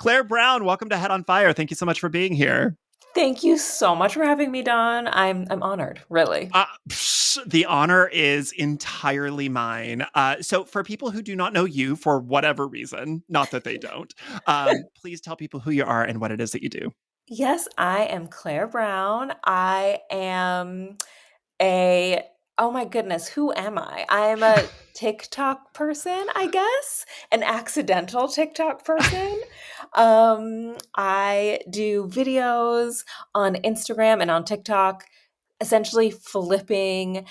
Clare Brown, welcome to Head on Fire. Thank you so much for being here. Thank you so much for having me, Don. I'm honored, really. The honor is entirely mine. So, for people who do not know you for whatever reason, not that they don't, please tell people who you are and what it is that you do. Yes, I am Clare Brown. I am a oh my goodness, who am I? I am a TikTok person, I guess, an accidental TikTok person. I do videos on Instagram and on TikTok, essentially flipping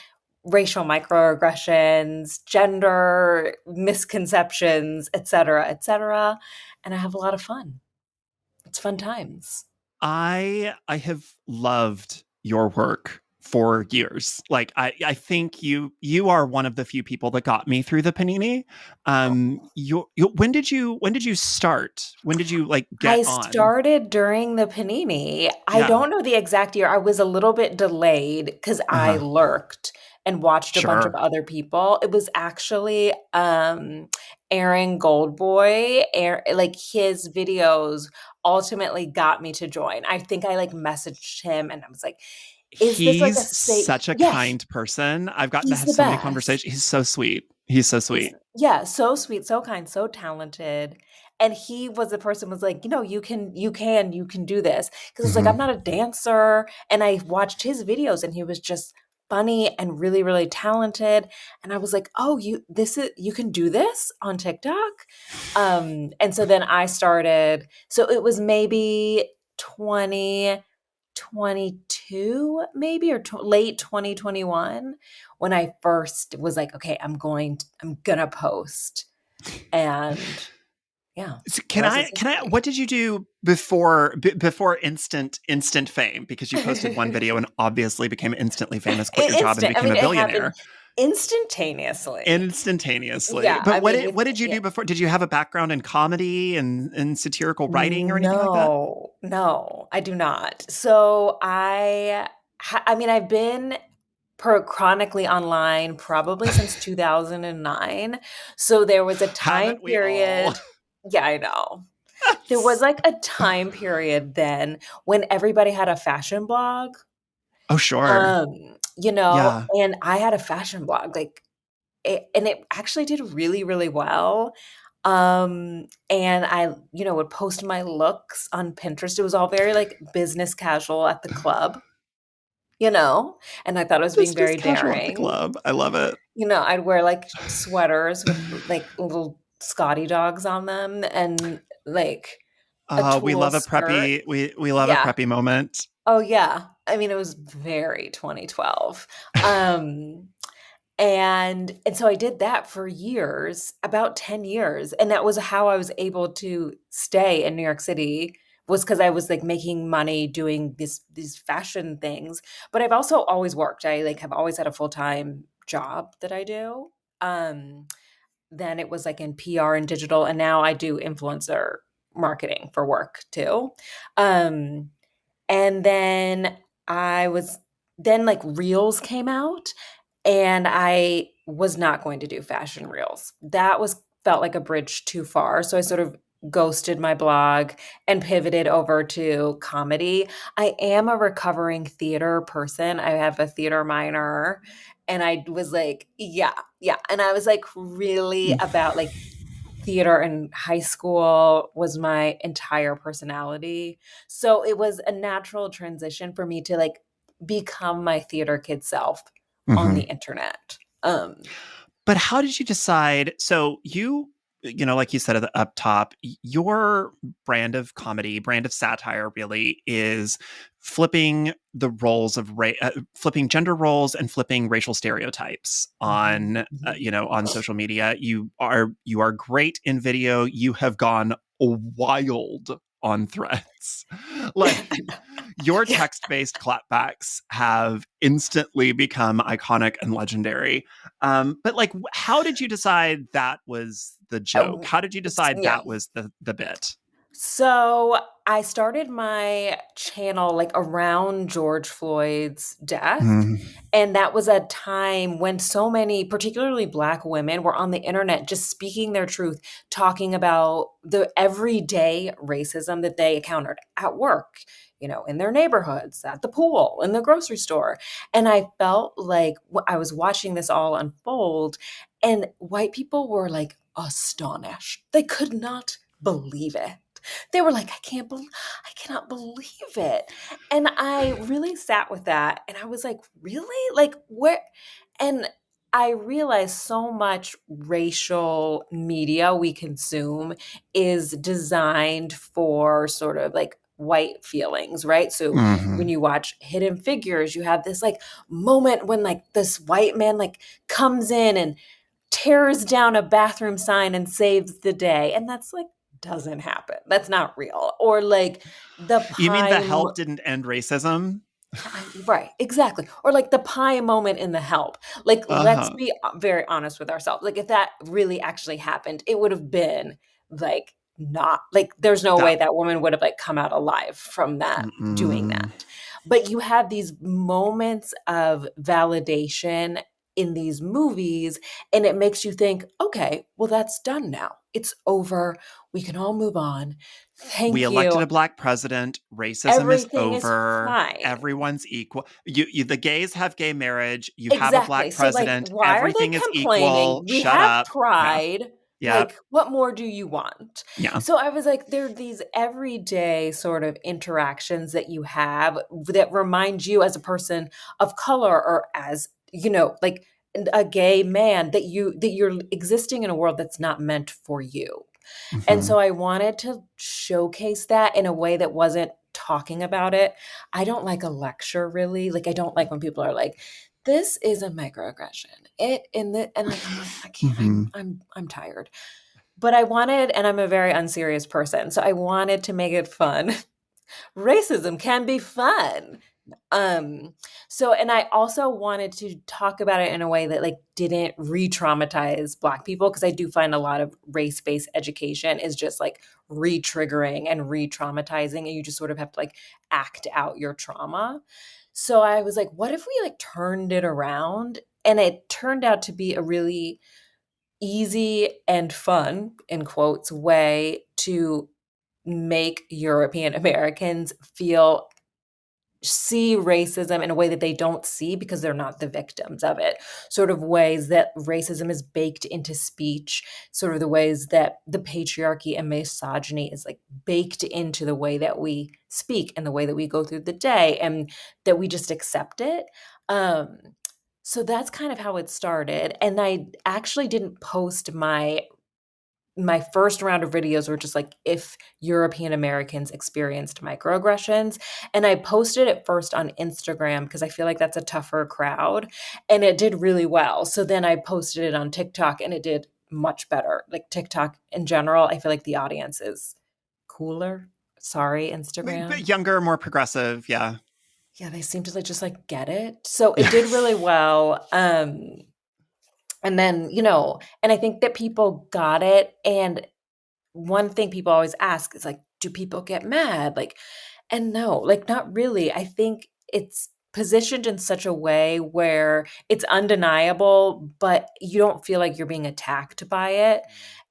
racial microaggressions, gender misconceptions, etc., etc. And I have a lot of fun. It's fun times. I have loved your work for years. Like I think you are one of the few people that got me through the panini. When did you start? When did you like get I on? started during the panini. I Yeah. don't know the exact year. I was a little bit delayed because I Uh-huh. lurked and watched a bunch of Sure. other people. It was actually Aaron Goldboy, like his videos ultimately got me to join. I think I like messaged him and I was like, is this like a He's safe? such a Yeah, kind person. I've gotten to he's have the so many best. conversations. He's so sweet. He's so He's sweet. yeah, so sweet, so kind, so talented. And he was the person was like, you can do this. Because it's like, I'm Mhm. not a dancer. And I watched his videos and he was just funny and really, really talented. And I was like, oh, you can do this on TikTok. And so then I started, so it was maybe 2022, maybe, or late 2021 when I first was like, okay, I'm gonna post. And yeah, So the can rest I is can I history. what did you do before instant fame? Because you posted one video and obviously became instantly famous, quit your job and Instant. I became mean, a it happened billionaire instantaneously. instantaneously. Yeah, But I what mean, did what did you do before? Did you have a background in comedy and satirical writing or anything like that? no, no, I do not. So I mean, I've been chronically online probably since 2009. So there was a time Haven't we all? period. Yeah, I know. There was like a time period then when everybody had a fashion blog. Oh, sure. Yeah. And I had a fashion blog, like, and it actually did really, really well. And I, would post my looks on Pinterest. It was all very like business casual at the club, and I thought I was being Business very casual at the daring. club. I love it. I'd wear like sweaters with like little Scotty dogs on them and like a We tulle love a skirt. preppy we love a Yeah. preppy moment. Oh, yeah. I mean, it was very 2012. Um, and so I did that for years, about 10 years, and that was how I was able to stay in New York City, was because I was, like, making money doing these fashion things, but I've also always worked. I, like, have always had a full-time job that I do. Um, then it was, like, in PR and digital, and now I do influencer marketing for work too. Um and then I was then like Reels came out and I was not going to do fashion Reels. That was felt like a bridge too far. So I sort of ghosted my blog and pivoted over to comedy. I am a recovering theater person. I have a theater minor and I was like, yeah, yeah. And I was like really about like theater in high school was my entire personality. So it was a natural transition for me to like become my theater kid self on the Mhm. internet. But how did you decide? So like you said at the up top, your brand of comedy, brand of satire, really is flipping the flipping gender roles and flipping racial stereotypes Mhm, on, mhm. on social media. You are great in video. You have gone wild on threads. Like your Yeah, text-based clapbacks have instantly become iconic and legendary. But like, how did you decide that was the joke? oh, How did you decide yeah. that was the bit? So I started my channel like around George Floyd's death. Mm, And that was a time when so many, particularly Black women, were on the internet just speaking their truth, talking about the everyday racism that they encountered at work, in their neighborhoods, at the pool, in the grocery store. And I felt like I was watching this all unfold, and white people were like astonished. They could not believe it. They were like, I cannot believe it. And I really sat with that and I was like, really? Like, where? And I realized so much racial media we consume is designed for sort of like white feelings, right? So when mhm. you watch Hidden Figures, you have this like moment when like this white man like comes in and tears down a bathroom sign and saves the day. And that's like, doesn't happen. That's not real. Or like the You mean pie, the help didn't end racism? right, exactly. Or like the pie moment in The Help. Like, let's Uh-huh. be very honest with ourselves. Like, if that really actually happened, it would have been like not like there's no way That that woman would have like come out alive from that doing mm-mm. that. But you have these moments of validation in these movies, and it makes you think, okay, well, that's done now. It's over. We can all move on. We Thank elected you. a black president. Racism is Everything is over. fine. Everyone's equal. The gays have gay marriage. You have a Exactly. black So, like, president. why are they Everything is complaining? equal. We Shut have up. Yeah. pride. Yep. Like, what more do you want? Yeah. So I was like, there are these everyday sort of interactions that you have that remind you as a person of color or as, like a gay man that you're existing in a world that's not meant for you. And Mhm. so I wanted to showcase that in a way that wasn't talking about it. I don't like a lecture really. Like I don't like when people are like, this is a microaggression. It in the and like I'm like, I can't, Mhm. I'm tired. But I wanted, and I'm a very unserious person, so I wanted to make it fun. Racism can be fun. Um, so and I also wanted to talk about it in a way that like didn't re-traumatize Black people because I do find a lot of race-based education is just like re-triggering and re-traumatizing, and you just sort of have to like act out your trauma. So I was like, what if we like turned it around? And it turned out to be a really easy and fun, in quotes, way to make European Americans see racism in a way that they don't see because they're not the victims of it. Sort of ways that racism is baked into speech, sort of the ways that the patriarchy and misogyny is like baked into the way that we speak and the way that we go through the day and that we just accept it. Um, so that's kind of how it started. And I actually didn't post my first round of videos were just like if European Americans experienced microaggressions. And I posted it first on Instagram because I feel like that's a tougher crowd. And it did really well. So then I posted it on TikTok and it did much better. Like TikTok in general, I feel like the audience is cooler. Sorry, Instagram. But younger, more progressive. Yeah. Yeah, they seem to like just like get it. So it Yeah. did really well. And then, and I think that people got it. And one thing people always ask is like, do people get mad? Like, and no, like not really. I think it's positioned in such a way where it's undeniable, but you don't feel like you're being attacked by it.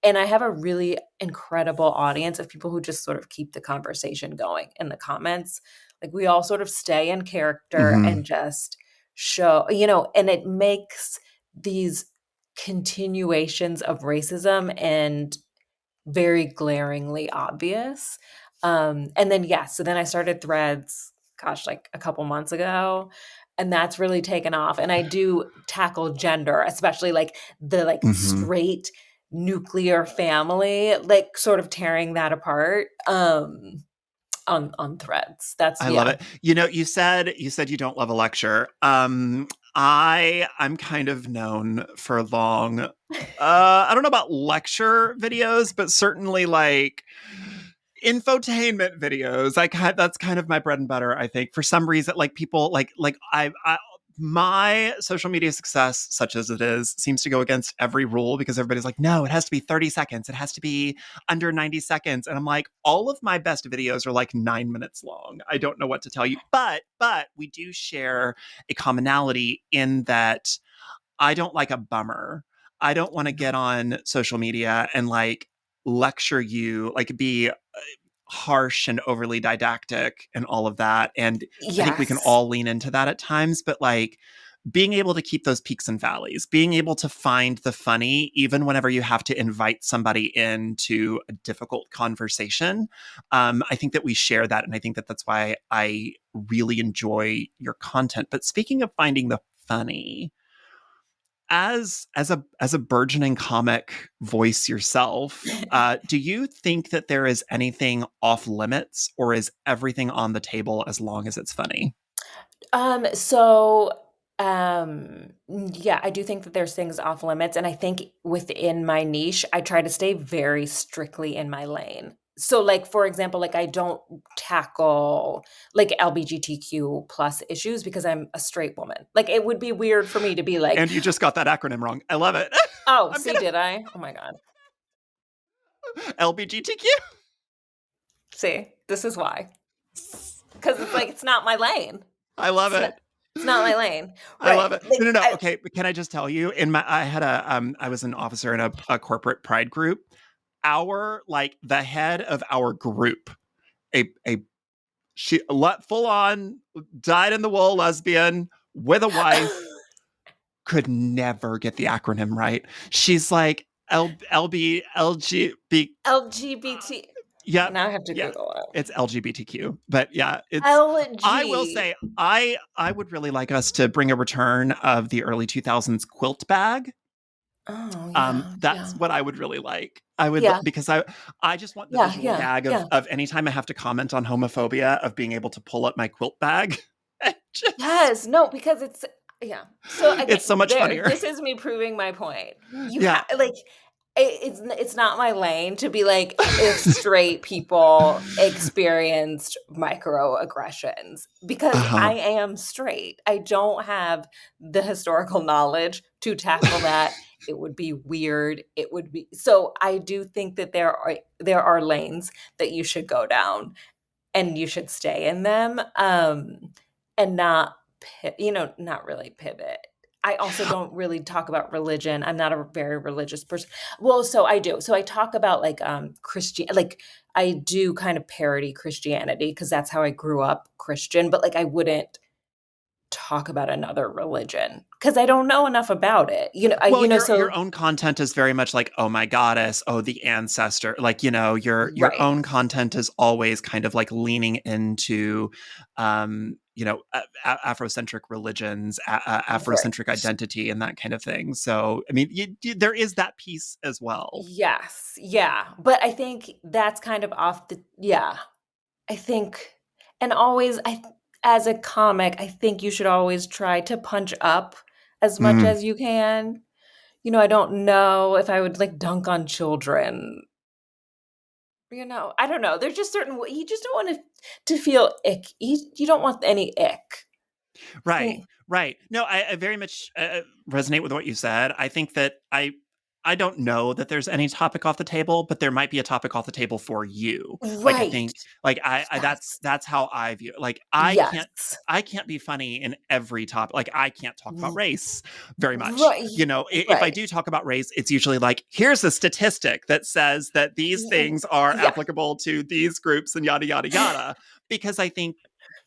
And I have a really incredible audience of people who just sort of keep the conversation going in the comments. Like we all sort of stay in character Mhm. and just show, and it makes these continuations of racism and very glaringly obvious. And then, yeah, so then I started Threads, gosh, like a couple months ago, and that's really taken off. And I do tackle gender, especially like the like Mhm. straight nuclear family, like sort of tearing that apart on Threads. That's I love yeah. it. You said you don't love a lecture. I'm kind of known for long. I don't know about lecture videos, but certainly like infotainment videos. That's kind of my bread and butter. I think for some reason, like people like my social media success, such as it is, seems to go against every rule because everybody's like, no, it has to be 30 seconds. It has to be under 90 seconds. And I'm like, all of my best videos are like 9 minutes long. I don't know what to tell you. But we do share a commonality in that I don't like a bummer. I don't want to get on social media and like lecture you, like be harsh and overly didactic and all of that. And I think we can Yes. all lean into that at times, but like being able to keep those peaks and valleys, being able to find the funny, even whenever you have to invite somebody into a difficult conversation. I think that we share that. And I think that that's why I really enjoy your content. But speaking of finding the funny, as a burgeoning comic voice yourself, do you think that there is anything off limits, or is everything on the table as long as it's funny? So, yeah, I do think that there's things off limits, and I think within my niche, I try to stay very strictly in my lane. So, like, for example, like, I don't tackle, like, LGBTQ plus issues because I'm a straight woman. Like, it would be weird for me to be like, And you just got that acronym wrong. I love it. "Oh, I'm see, gonna did I? Oh my god. LBGTQ. See, this is why. Because it's like, it's not my lane. I love It's not it. it's not my lane." I Right. love it. Like, No, no, no. I Okay, but can I just tell you? In my, I had I was an officer in a corporate pride group. Our like the head of our group, a she let full on dyed in the wool lesbian with a wife, could never get the acronym right. She's like LB LGB. LGBT. Yep, Now I have to yeah, Google it. it's LGBTQ. But yeah, it's. I will LG. say I would really like us to bring a return of the early 2000s quilt bag. Oh, yeah, That's yeah. what I would really like. I would, Yeah, because I just want the yeah, visual yeah, gag yeah. of anytime I have to comment on homophobia of being able to pull up my quilt bag. Just Yes, no, because it's yeah. So it's so again, much there funnier. this is me proving my point. You Yeah. have like it's not my lane to be like if straight people experienced microaggressions because I Uh-huh. am straight. I don't have the historical knowledge to tackle that. It would be weird. It would be so I do think that there are lanes that you should go down and you should stay in them, and not not really pivot. I also don't really talk about religion. I'm not a very religious person. Well, so I do. So I talk about like Christian, like I do kind of parody Christianity because that's how I grew up Christian, but like I wouldn't talk about another religion because I don't know enough about it. Well, your So own content is very much like, oh my goddess, oh the ancestor. Like, your right, own content is always kind of like leaning into Afrocentric religions, right. Afrocentric identity and that kind of thing. So, I mean, there is that piece as well. Yes, yeah, but I think that's kind of off the yeah. I think and always as a comic, I think you should always try to punch up as much Mm, as you can. I don't know if I would, like, dunk on children. I don't know. There's just certain you just don't want to feel ick. You don't want any ick. I right, think right. No, I very much resonate with what you said. I think that I don't know that there's any topic off the table, but there might be a topic off the table for you. Like I right. think, like I Yes. that's how I view it. Like Yes. I can't be funny in every topic. Like I can't talk about R race very much. right. If I Right. do talk about race, it's usually like, here's a statistic that says that these Y things are yeah. applicable to these groups and yada yada yada. Because I think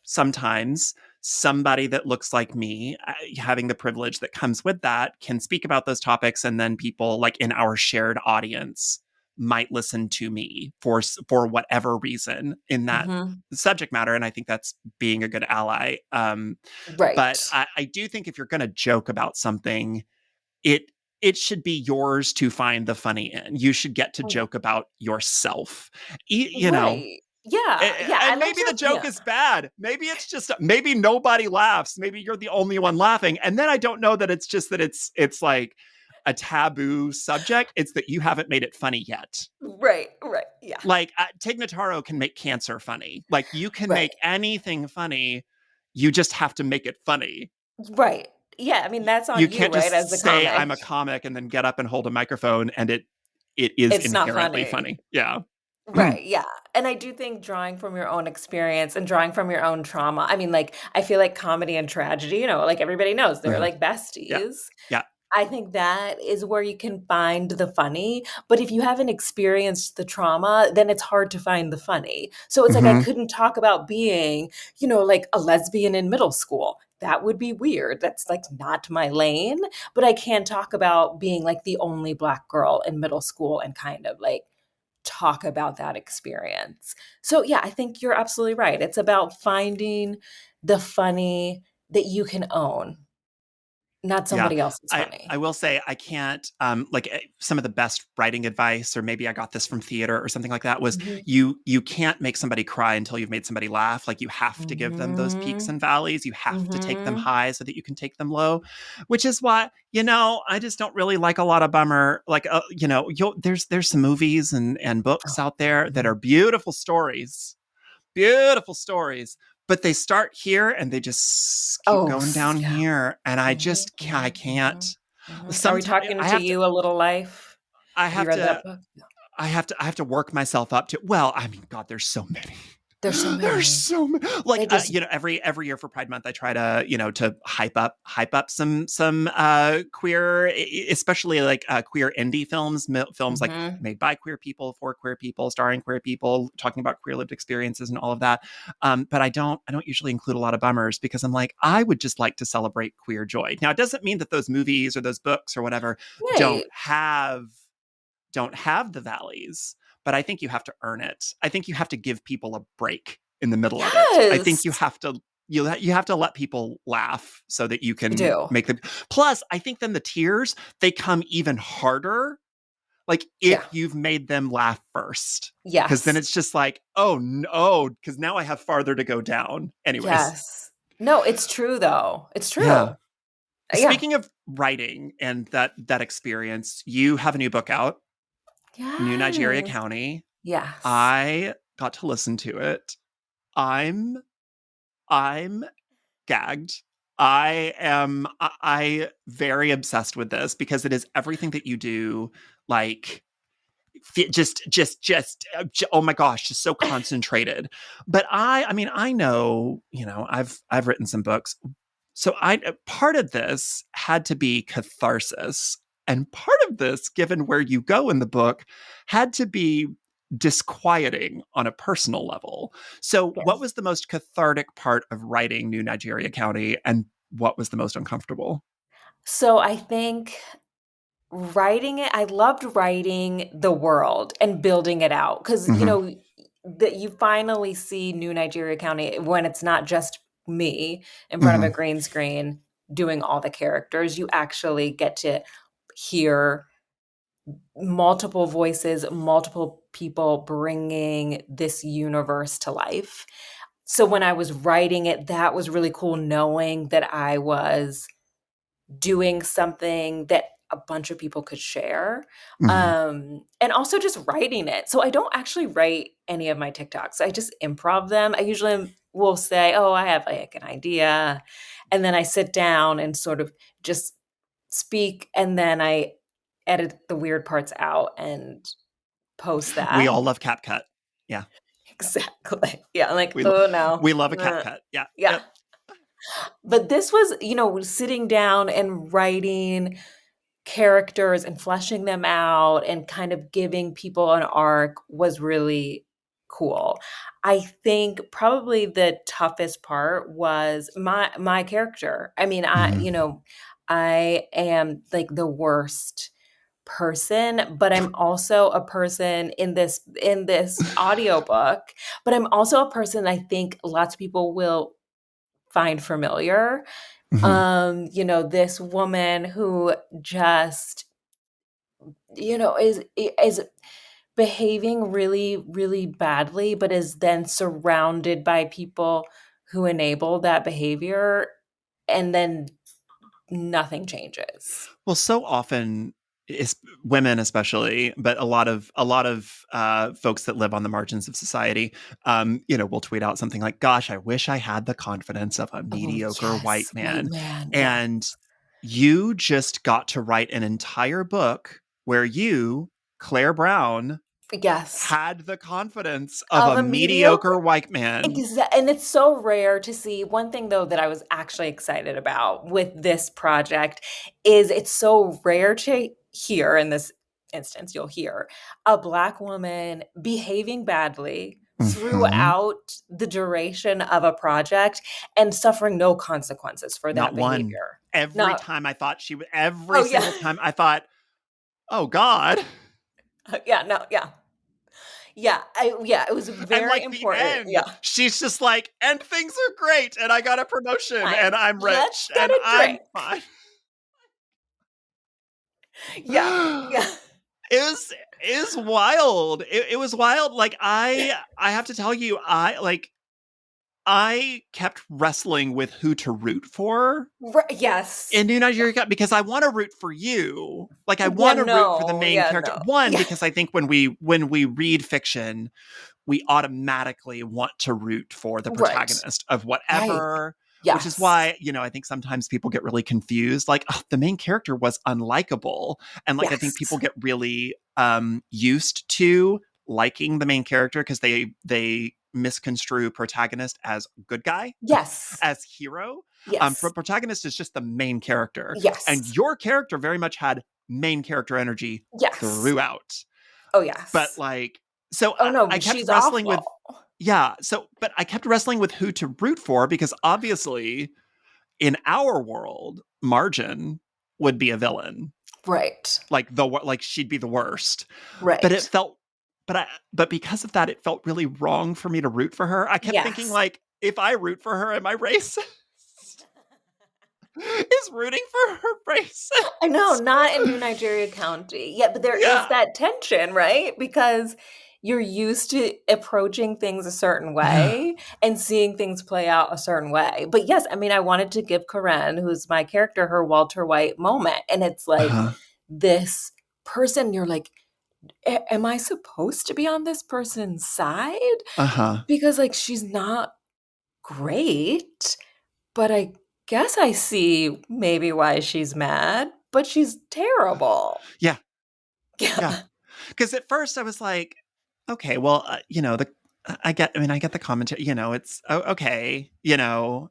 sometimes somebody that looks like me, having the privilege that comes with that, can speak about those topics, and then people like in our shared audience might listen to me for whatever reason in that Mhm. subject matter. And I think that's being a good ally. But Right. I do think if you're going to joke about something, it it should be yours to find the funny in. You should get to joke about yourself. You know, Right. Yeah, yeah, I and like maybe the to joke yeah. is bad. Maybe it's just maybe nobody laughs. Maybe you're the only one laughing. And then I don't know that it's just that it's like a taboo subject. It's that you haven't made it funny yet. Right, right, yeah, Like Tig Notaro can make cancer funny. Like you can right. make anything funny. You just have to make it funny. Right. Yeah, I mean, that's You on you, can't right, as just the say I'm comic. a comic and then get up and hold a microphone and it is It's not inherently funny. funny. Yeah. Right, yeah, and I do think drawing from your own experience and drawing from your own trauma, I mean, like, I feel like comedy and tragedy, like, everybody knows they're, Mhm. like, Yeah. besties. Yeah. I think that is where you can find the funny, but if you haven't experienced the trauma, then it's hard to find the funny. So it's like I Mhm. couldn't talk about being, like a lesbian in middle school. That would be weird. That's like not my lane, but I can talk about being like the only Black girl in middle school and kind of like talk about that experience. So yeah, I think you're absolutely right. It's about finding the funny that you can own, not Yeah. somebody else's I funny. will say I can't like some of the best writing advice, or maybe I got this from theater or something like that, was Mhm. you can't make somebody cry until you've made somebody laugh. Like you have to give them those peaks Mhm. and valleys. You have to take them Mhm. high so that you can take them low, which is why, I just don't really like a lot of bummer. Like there's some movies and books Oh, out there that are mhm. beautiful stories, but they start here and they just keep Oh, going down yeah. here, and Mhm, I mhm, can't. mhm, mhm. Are we Sometimes talking to you, A Little Life? I Have you have read that to book? Yeah. I have to work myself up to. Well, I mean, God, there's so many. There's so There's many. so many. Like They just every year for Pride Month, I try to to hype up some queer, especially like queer indie films, films like Mhm. made by queer people for queer people, starring queer people, talking about queer lived experiences and all of that. But I don't usually include a lot of bummers because I'm like, I would just like to celebrate queer joy. Now, it doesn't mean that those movies or those books or whatever don't Right. have don't have the valleys, but I think you have to earn it. I think you have to give people a break in the middle of it. I think Yes. you have to let people laugh so that you You can do. make them. Plus, I think then the tears, they come even harder like if Yeah. you've made them laugh first. Cuz then Yes. it's just like, "Oh no, cuz now I have farther to go down." Anyways. Yes. No, it's true, though. It's Yeah. true. Yeah. Speaking of writing and that experience, you have a new book out, New Nigeria Yes. County. Yes. I got to listen to it. I'm I'm gagged. I very obsessed with this because it is everything that you do, like oh my gosh, just so concentrated. But I mean I know, I've written some books. So I part of this had to be catharsis, and part of this, given where you go in the book, had to be disquieting on a personal level. So what Yes. was the most cathartic part of writing New Nigeria County, and what was the most uncomfortable? So I think writing it, I loved writing the world and building it out because, Hmm. that you finally see New Nigeria County when it's not just me in front of a Hmm. green screen doing all the characters. You actually get to hear multiple voices, multiple people bringing this universe to life. So when I was writing it, that was really cool knowing that I was doing something that a bunch of people could share, Hmm. and also just writing it. So I don't actually write any of my TikToks. I just improv them. I usually will say, "Oh, I have, like, an idea," and then I sit down and sort of just speak, and then I edit the weird parts out and post We that. all love CapCut. Yeah, Exactly. Yeah, I'm like, we lo- "Oh, no." we love a CapCut. Yeah. Yeah. Yep. But this was, sitting down and writing characters and fleshing them out and kind of giving people an arc was really cool. I think probably the toughest part was my character. I mean, Mhm. I am like the worst person, but I'm also a person in this audiobook, but I'm also a person I think lots of people will find familiar. Mhm. This woman who just is behaving really, really badly, but is then surrounded by people who enable that behavior, and then nothing changes. Well, so often is women especially, but a lot of folks that live on the margins of society, will tweet out something like, "Gosh, I wish I had the confidence of a Oh, mediocre white yes, white man," man, yeah. and you just got to write an entire book where you, Claire Brown, Yes. had the confidence of Of a a mediocre mediocre white man. and it's so rare to see. One thing, though, that I was actually excited about with this project is it's so rare to hear, in this instance, you'll hear a Black woman behaving badly Mm-hmm. throughout the duration of a project and suffering no consequences for Not that one. behavior. Every Not time I thought she would, every oh, yeah. single time I thought, oh God. Yeah, no, yeah. Yeah, it was And very like the important. end, Yeah. she's just like, and things are great, and I got a promotion, and Fine. I'm rich, Let's get and a I'm drink. fine. Yeah, yeah. Is wild. It was wild. Like I have to tell you, I kept wrestling with who to root for Yes. in New Nigeria Cup because I want to root for you. Like I Yeah, want to root for the no. main Yeah, character. no. One, Yeah. because I think when we read fiction, we automatically want to root for the Right. protagonist of Right. whatever, which is Yes. why, I think sometimes people get really confused. Like, oh, the main character was unlikable. And like, I think people Yes. get really used to liking the main character because they misconstrue protagonist as good guy, Yes. as hero. Yes. Protagonist is just the main character. And Yes. your character very much had main character energy Yes. throughout. Oh, But yes. like, so Oh, no, I but kept she's wrestling awful. with, yeah. So, but I kept wrestling with who to root for because obviously in our world, Margin would be a villain. Right. Like she'd be the worst. But it Right. felt, but because of that, it felt really wrong for me to root for her. I kept thinking Yes. like, if I root for her, am I racist? Is rooting for her I know, racist? not in New Nigeria County. Yeah, but there is Yeah. that tension, right? Because you're used to approaching things a certain way and seeing things play out a certain way. But yes, I mean, I wanted to give Karen, who's my character, her Walter White moment. And it's like Uh-huh. this person, you're like, am I supposed to be on this person's side? Uh-huh. Because like she's not great, but I guess I see maybe why she's mad, but she's terrible. Yeah. Yeah. Yeah. Because at first I was like, okay, well, I get the commentary, it's okay, and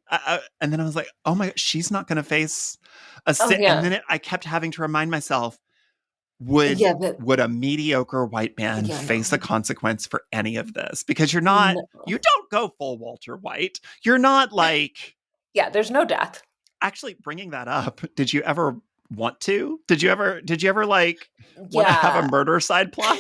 then I was like, oh my, she's not going to face Oh, and yeah. then I kept having to remind myself, would Yeah, but would a mediocre white man yeah, face a no. consequence for any of this? Because No. you don't go full Walter White. You're not like, Yeah, there's no death. actually bringing that up. Did you ever want to? Did you ever like want to have a Yeah. murder side plot?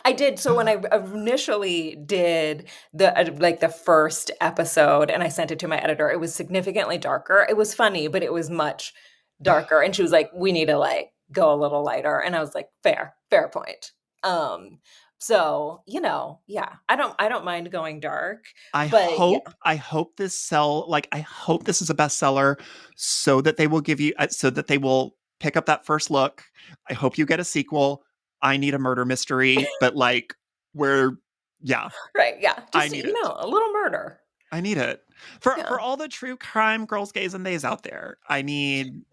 I did. So when I initially did like the first episode and I sent it to my editor, it was significantly darker. It was funny, but it was much darker. And she was like, "We need to like go a little lighter." And I was like, fair point. Um, so, yeah, I don't mind going dark, but yeah, I hope I hope this is a bestseller so that they will give you so that they will pick up that first look. I hope you get a sequel. I need a murder mystery, but like where yeah, right, yeah. I Just, need it. a little murder. I need it. For Yeah. all the true crime girls, gays and theys out there. We need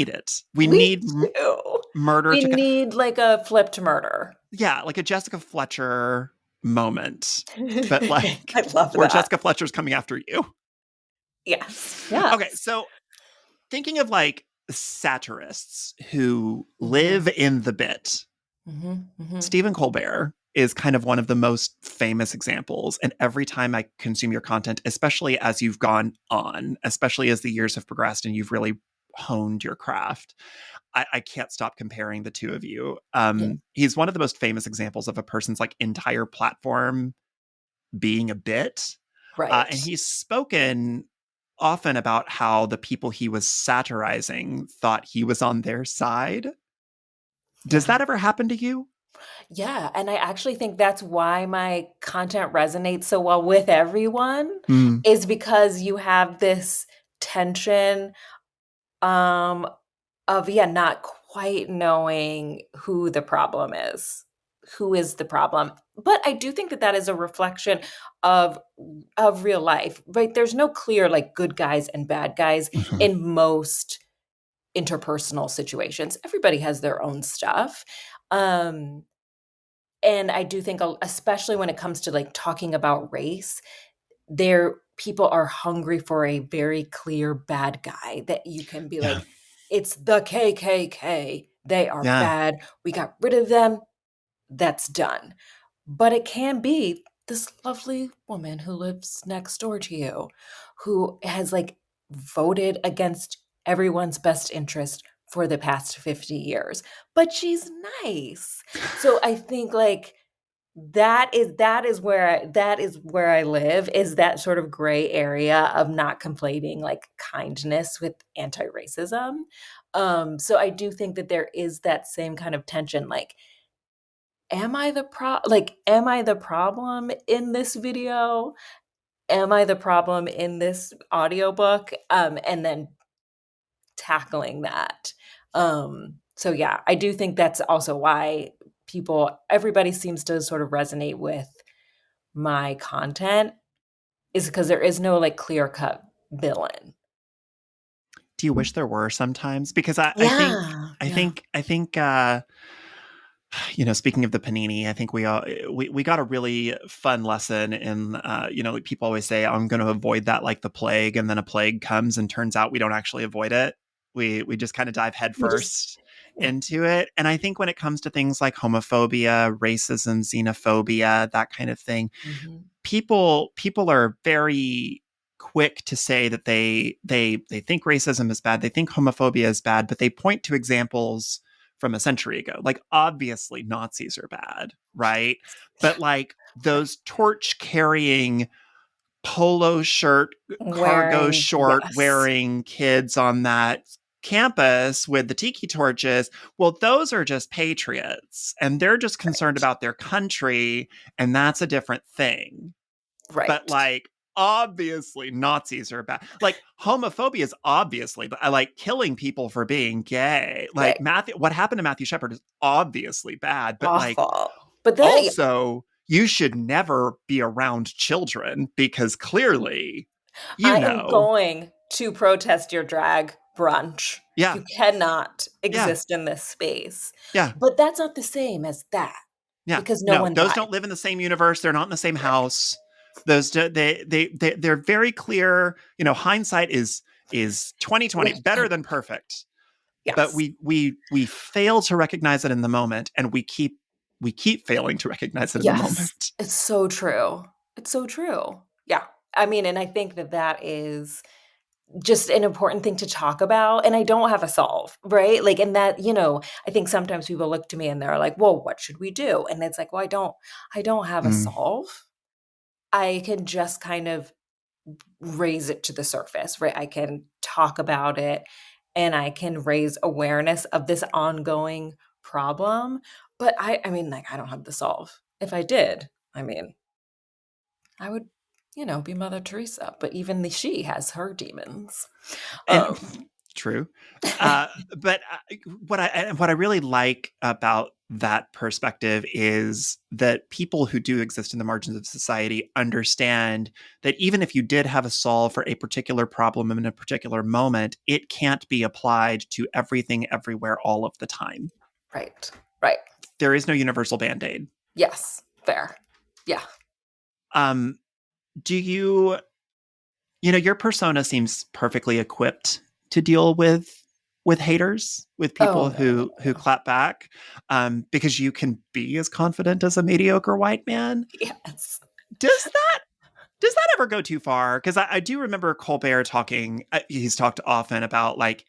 it. We We need do. murder We to need like a flipped murder. yeah, like a Jessica Fletcher moment. But like I love where that. Jessica Fletcher's coming after you. Yes. Okay, Yes. so thinking of like satirists who Mhm. live in the bit, Mhm. Mhm. Stephen Colbert is kind of one of the most famous examples. And every time I consume your content, especially as you've gone on, especially as the years have progressed and you've really honed your craft, I can't stop comparing the two of you. Yeah. He's one of the most famous examples of a person's like entire platform being a bit. And Right. he's spoken often about how the people he was satirizing thought he was on their side. Does Yeah. that ever happen to you? Yeah, and I actually think that's why my content resonates so well with everyone Mm, is because you have this tension, um, of, yeah, not quite knowing who the problem is. Who is the problem? But I do think that that is a reflection of real life, right? There's no clear like good guys and bad guys Mhm. in most interpersonal situations. Everybody has their own stuff. Um, and I do think, especially when it comes to like talking about race, there people are hungry for a very clear bad guy that you can be Yeah. like, it's the KKK. They are Yeah. bad. We got rid of them. That's done. But it can be this lovely woman who lives next door to you, who has like voted against everyone's best interest for the past 50 years, but she's nice. So I think like that is where I live, is that sort of gray area of not conflating like kindness with anti-racism. So I do think that there is that same kind of tension, like, am I the problem in this video? Am I the problem in this audiobook? And then tackling that. So yeah, I do think that's also why everybody seems to sort of resonate with my content, is because there is no like clear cut villain. Do you wish there were sometimes? Because Yeah, I yeah. think, I think, speaking of the panini, I think we got a really fun lesson in, like people always say, I'm going to avoid that like the plague, and then a plague comes, and turns out we don't actually avoid it. We just kind of dive We just headfirst yeah. into it. And I think when it comes to things like homophobia, racism, xenophobia, that kind of thing, Mhm. people are very quick to say that they think racism is bad, they think homophobia is bad, but they point to examples from a century ago. Like obviously Nazis are bad, right? But like those torch carrying, polo shirt, cargo Wearing short yes. wearing kids on that campus with the tiki torches, well, those are just patriots and they're just concerned Right. about their country, and that's a different thing. But Right. like obviously Nazis are bad. Like homophobia is obviously, but I like killing people for being gay. Yeah, Like what happened to Matthew Shepard is obviously bad, but like awful. But then yeah, also you should never be around children because clearly, you I am know, going to protest your drag brunch. yeah, You cannot yeah, exist in this space. yeah, But that's not the same as that, yeah. because no No, one those died. don't live in the same universe. They're not in the same Right. house. They're very clear. Hindsight is 2020 better than perfect, but Yes. we fail to recognize it in the moment, and we keep failing to recognize it in the Yes. moment. It's so true. It's so true. Yeah. I mean, and I think that that is just an important thing to talk about, and I don't have a solve, right? Like, and that, I think sometimes people look to me and they're like, "Well, what should we do?" And it's like, "Well, I don't have a Mm. solve. I can just kind of raise it to the surface, right? I can talk about it and I can raise awareness of this ongoing problem, but I mean, like, I don't have the solve. If I did, I mean, I would, be Mother Teresa, but even she has her demons. And Um, true. Uh, but what I really like about that perspective is that people who do exist in the margins of society understand that even if you did have a solve for a particular problem in a particular moment, it can't be applied to everything everywhere all of the time. right, right. There is no universal band-aid. Yes, fair. Yeah. Um, do your persona seems perfectly equipped to deal with haters, with Oh, people no, no, who no. clap back, because you can be as confident as a mediocre white man. Yes. Does that ever go too far? Because I do remember Colbert talking. He's talked often about like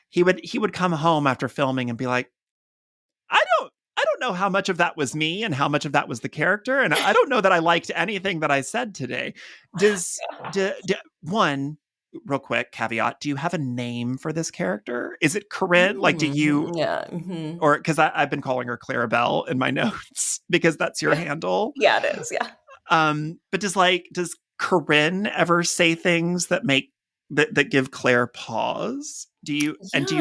he would come home after filming and be like, I don't know how much of that was me and how much of that was the character, and I don't know that I liked anything that I said today. Does one real quick caveat? Do you have a name for this character? Is it Corinne? Like, do you, Mhm, yeah, mhm. or because I've been calling her Clarabelle in my notes because that's your Yeah. handle. Yeah, it is, yeah. But does Corinne ever say things that give Claire pause? Do you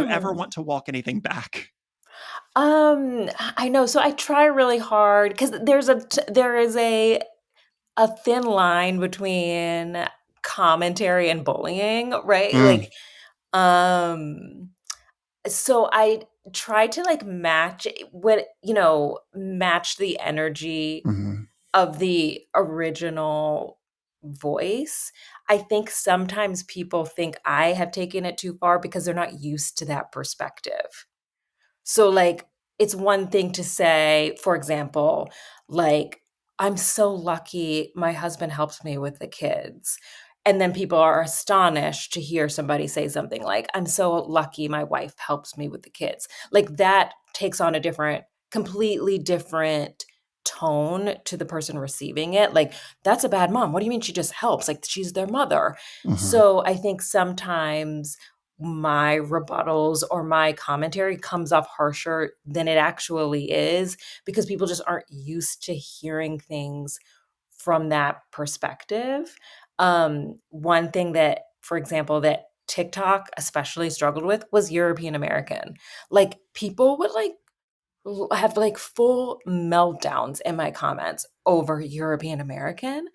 ever Yeah. want to walk anything back? I know. So I try really hard because there is a thin line between commentary and bullying, right? Mm. Um, so I try to like match the energy Mhm. of the original voice. I think sometimes people think I have taken it too far because they're not used to that perspective. So, like, it's one thing to say, for example, like, "I'm so lucky my husband helps me with the kids." And then people are astonished to hear somebody say something like, "I'm so lucky my wife helps me with the kids." Like, that takes on a completely different tone to the person receiving it. Like, "That's a bad mom. What do you mean she just helps? Like, she's their mother." Mhm. So, I think sometimes my rebuttals or my commentary comes off harsher than it actually is because people just aren't used to hearing things from that perspective. One thing that, for example, that TikTok especially struggled with was European American. Like people would have like full meltdowns in my comments over European American,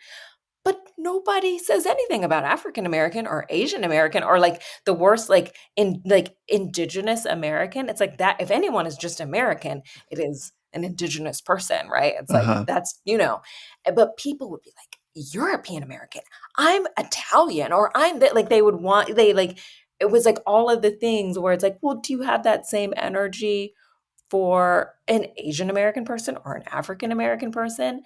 but nobody says anything about African American or Asian American or like the worst, like in like indigenous American. It's like that. If anyone is just American, it is an indigenous person, right? It's like Uh-huh. but people would be like, European American, I'm Italian, or like they would want, they like, it was like all of the things where it's like, well, do you have that same energy for an Asian American person or an African American person?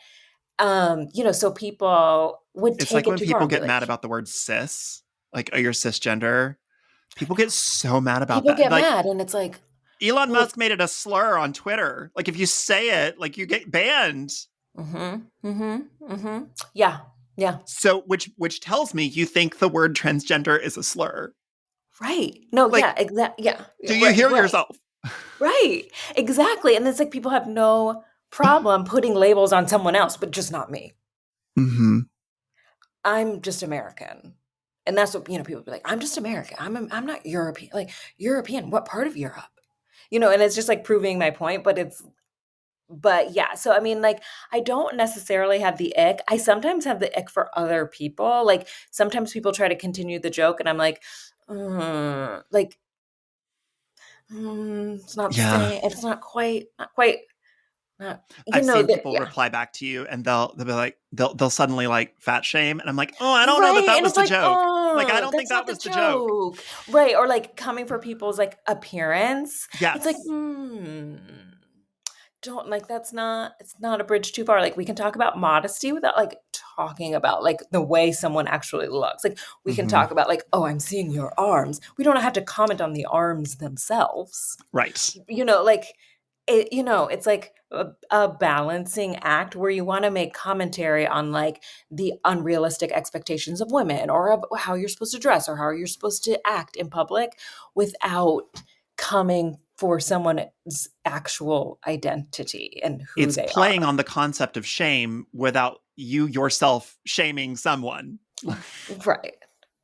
So people would It's take like it when too far people and be get like, mad about the word cis, like, "Oh, you're cisgender." People get so mad about people that. get Like, mad, and it's like, Elon well, Musk made it a slur on Twitter. Like, if you say it, like, you get banned. mhm, mhm, mhm. Yeah, yeah, So, which tells me you think the word transgender is a slur. right. No, yeah, Like, yeah, do you right, hear right, yourself? right, exactly, and it's like people have no problem putting labels on someone else, but just not me. Mhm. I'm just American. And that's what, people be like, "I'm just American. I'm not European." Like, "European? What part of Europe?" And it's just like proving my point, but yeah, so I mean, like, I don't necessarily have the ick. I sometimes have the ick for other people. Like, sometimes people try to continue the joke, and I'm like, like, it's not the Yeah. same. It's not quite, not, I've seen that, people yeah. reply back to you and they'll be like they'll suddenly like fat shame and I'm like, "Oh, I don't know that Right, that and was it's the like, joke." Like, I "Oh, don't think that's that not the was the joke. joke." Right, or, like, coming for people's, like, appearance. It's like, Yes. don't like, it's not a bridge too far. Like, we can talk about modesty without, like, talking about, like, the way someone actually looks. Like, we can Mhm. talk about, like, "Oh, I'm seeing your arms." We don't have to comment on the arms themselves. Right. Like, it's like a balancing act where you wanna make commentary on, like, the unrealistic expectations of women or of how you're supposed to dress or how you're supposed to act in public without coming for someone's actual identity and who It's they playing are. on the concept of shame without you yourself shaming someone. Right.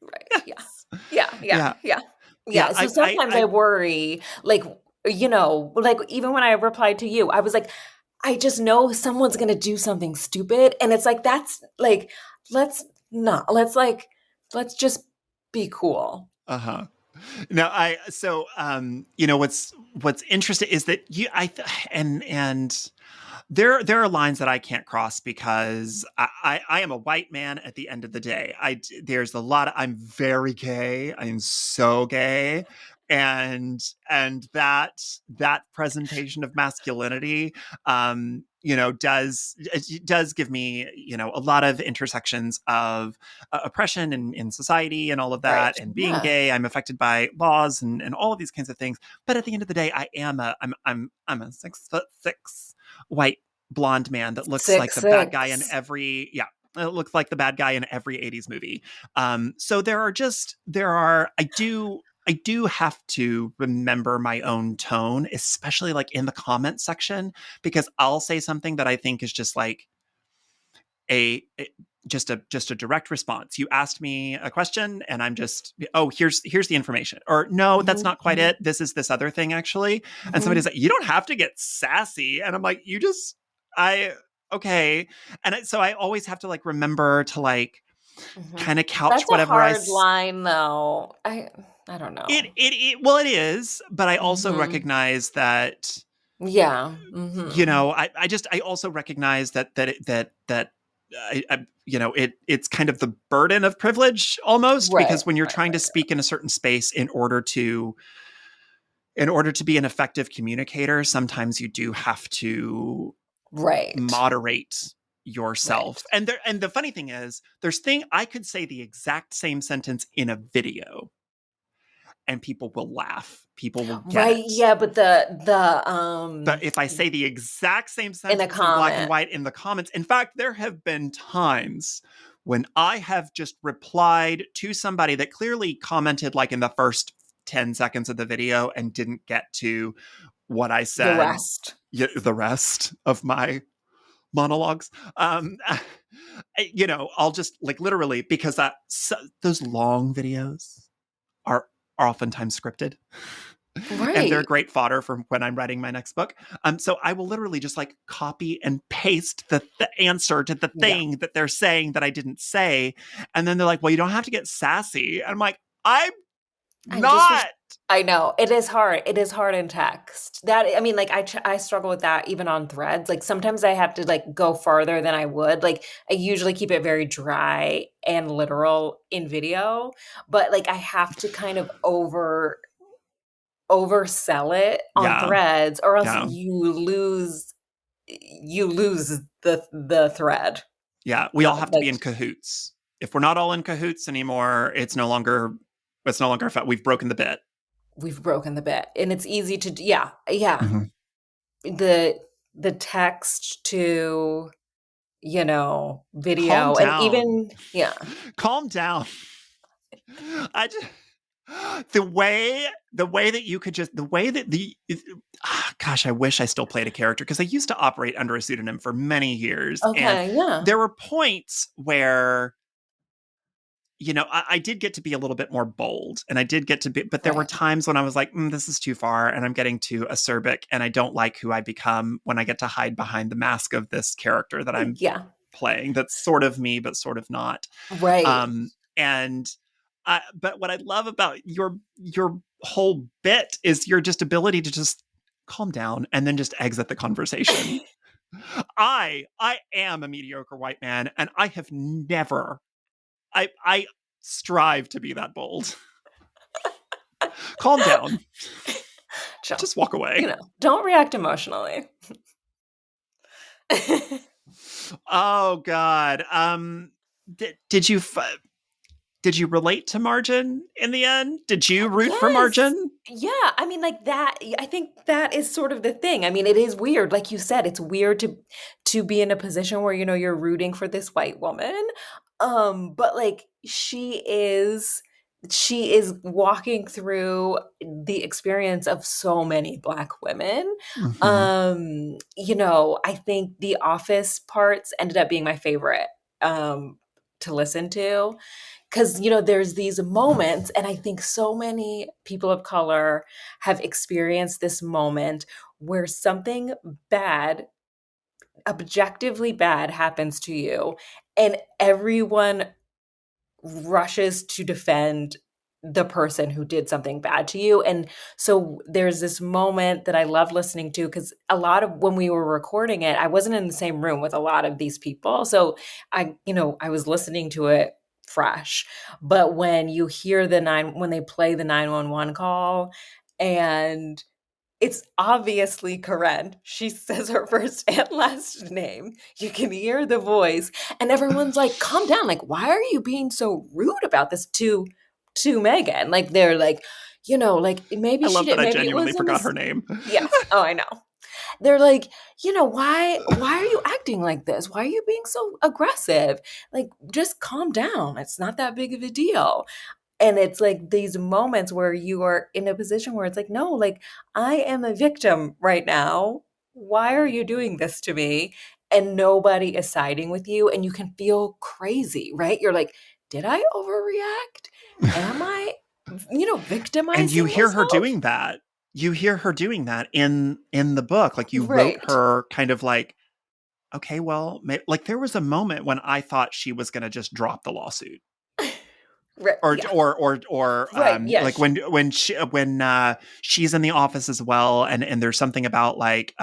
Right. Yeah. Yes. Yeah, yeah, Yeah. yeah. Yeah, Yeah, so sometimes I I worry, like, like, even when I replied to you, I was like, I just know someone's gonna do something stupid, and it's like, that's like, let's not. Let's just be cool. uh-huh. No, I so what's interesting is that you I th- and there are lines that I can't cross because I am a white man at the end of the day. There's a lot of I'm very gay. I am so gay. And that presentation of masculinity does give me a lot of intersections of oppression in society and all of Right. that, and being Yeah. gay I'm affected by laws and all of these kinds of things. But at the end of the day, I'm a 6'6" white blonde man that looks like Six, the bad guy in six. every yeah it looks like the bad guy in every 80s movie. So I do have to remember my own tone, especially like in the comment section, because I'll say something that I think is just like a just a direct response. You asked me a question and I'm just, oh, here's the information. Or no, that's Mhm, not quite mhm, it. This is this other thing actually. And somebody's mhm, like, you don't have to get sassy. And I'm like, you just I okay. And so I always have to like remember to like mhm. kind of couch That's a whatever hard line, though. I don't it, know. it well it is, but I also Mhm. recognize that Yeah. Mhm. I also recognize that it's kind of the burden of privilege almost, Right, because when you're right, trying to right, speak in a certain space in order to be an effective communicator, sometimes you do have to right. moderate Right. yourself. And the funny thing is, there's thing I could say the exact same sentence in a video and people will laugh. People will get Right, it. yeah, but But if I say the exact same in a sentence in black and comment, white in the comments, in fact, there have been times when I have just replied to somebody that clearly commented like in the first 10 seconds of the video and didn't get to what I the said, rest. the rest of my monologues. I'll just like literally, because those long videos are oftentimes scripted and they're Right. great fodder for when I'm writing my next book. So I will literally just like copy and paste the answer to the Yeah. thing that they're saying that I didn't say. And then they're like, well, you don't have to get sassy. And I'm like, I'm I just wish not. I know. It is hard. It is hard in text. That I mean, like, I struggle with that even on threads. Like, sometimes I have to, like, go farther than I would. Like, I usually keep it very dry and literal in video, but, like, I have to kind of oversell it on Yeah. threads or else Yeah. you lose the thread. Yeah. We The all have to be like in cahoots. If we're not all in cahoots anymore, it's no longer we've broken the bit. we've broken the bit, and it's easy to yeah, yeah. Mhm. The the text to, Calm video and down. even yeah. Calm down. I just the way that you could just the way that gosh, I wish I still played a character because I used to operate under a pseudonym for many years, and Okay, yeah. there were points where I did get to be a little bit more bold, and I did get to be, but there were Right. times when I was like, this is too far, and I'm getting too acerbic, and I don't like who I become when I get to hide behind the mask of this character that I'm Yeah. playing. That's sort of me, but sort of not. Right. And but what I love about your whole bit is your just ability to just calm down and then just exit the conversation. I am a mediocre white man, and I have never I strive to be that bold. Calm down. Chill. Just walk away. Don't react emotionally. Oh God. Did you did you relate to Margin in the end? Did you root for Yes. Margin? Yeah, I mean, like, that I think that is sort of the thing. I mean, it is weird, like you said, it's weird to be in a position where, you're rooting for this white woman, but, like, she is walking through the experience of so many Black women. Mm-hmm. I think the Office parts ended up being my favorite, to listen to. Because there's these moments, and I think so many people of color have experienced this moment where something bad, objectively bad, happens to you, and everyone rushes to defend the person who did something bad to you. And so there's this moment that I love listening to, because a lot of when we were recording it, I wasn't in the same room with a lot of these people. So I was listening to it fresh. But when you hear when they play the 911 call, and it's obviously Karen. She says her first and last name. You can hear the voice, and everyone's like, "Calm down! Like, why are you being so rude about this to Megan?" Like, they're like, like I maybe she love that did. I Maybe it genuinely was a forgot her mis. name. Yes. Oh, I know. They're like, why are you acting like this? Why are you being so aggressive? Like, just calm down. It's not that big of a deal. And it's like these moments where you are in a position where it's like, no, like, I am a victim right now. Why are you doing this to me? and nobody is siding with you, and you can feel crazy, right? You're like, did I overreact? Am I, And you victimizing hear her myself? doing that. You hear her doing that in the book. Like, you wrote Right. her kind of like, okay, well, like, there was a moment when I thought she was going to just drop the lawsuit. Right. Or Yeah. Right. like, Yes. when she's in the office as well, and there's something about like,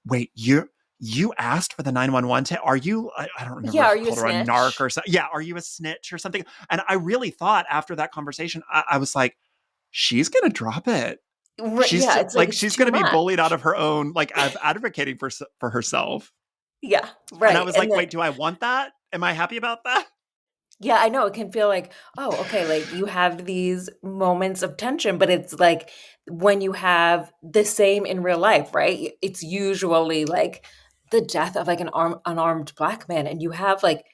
wait, you asked for the 911 to, are you, I don't remember Yeah. if Are he you a called her a narc snitch? or something. Yeah, are you a snitch or something? And I really thought after that conversation, I was like, she's gonna drop it. She's Yeah. just It's like, like, it's she's too gonna be bullied out much. of her own, like, advocating for herself. Yeah. And I Right. was And like, then, wait, do I want that? Am I happy about that? yeah, I know it can feel like, oh, okay, like you have these moments of tension, but it's like when you have the same in real life, right? It's usually like the death of like unarmed black man, and you have like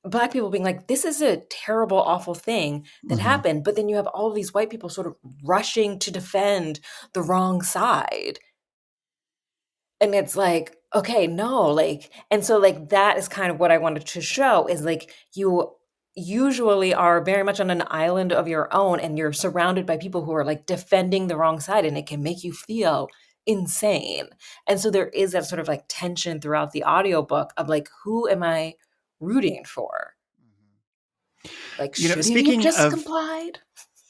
black people being like, this is a terrible, awful thing that Mm-hmm. happened. But then you have all of these white people sort of rushing to defend the wrong side. And it's like, okay, no, like, and so like that is kind of what I wanted to show is like you usually are very much on an island of your own and you're surrounded by people who are like defending the wrong side and it can make you feel insane. And so there is that sort of like tension throughout the audiobook of like, who am I rooting for? Like, You know, should he have just complied?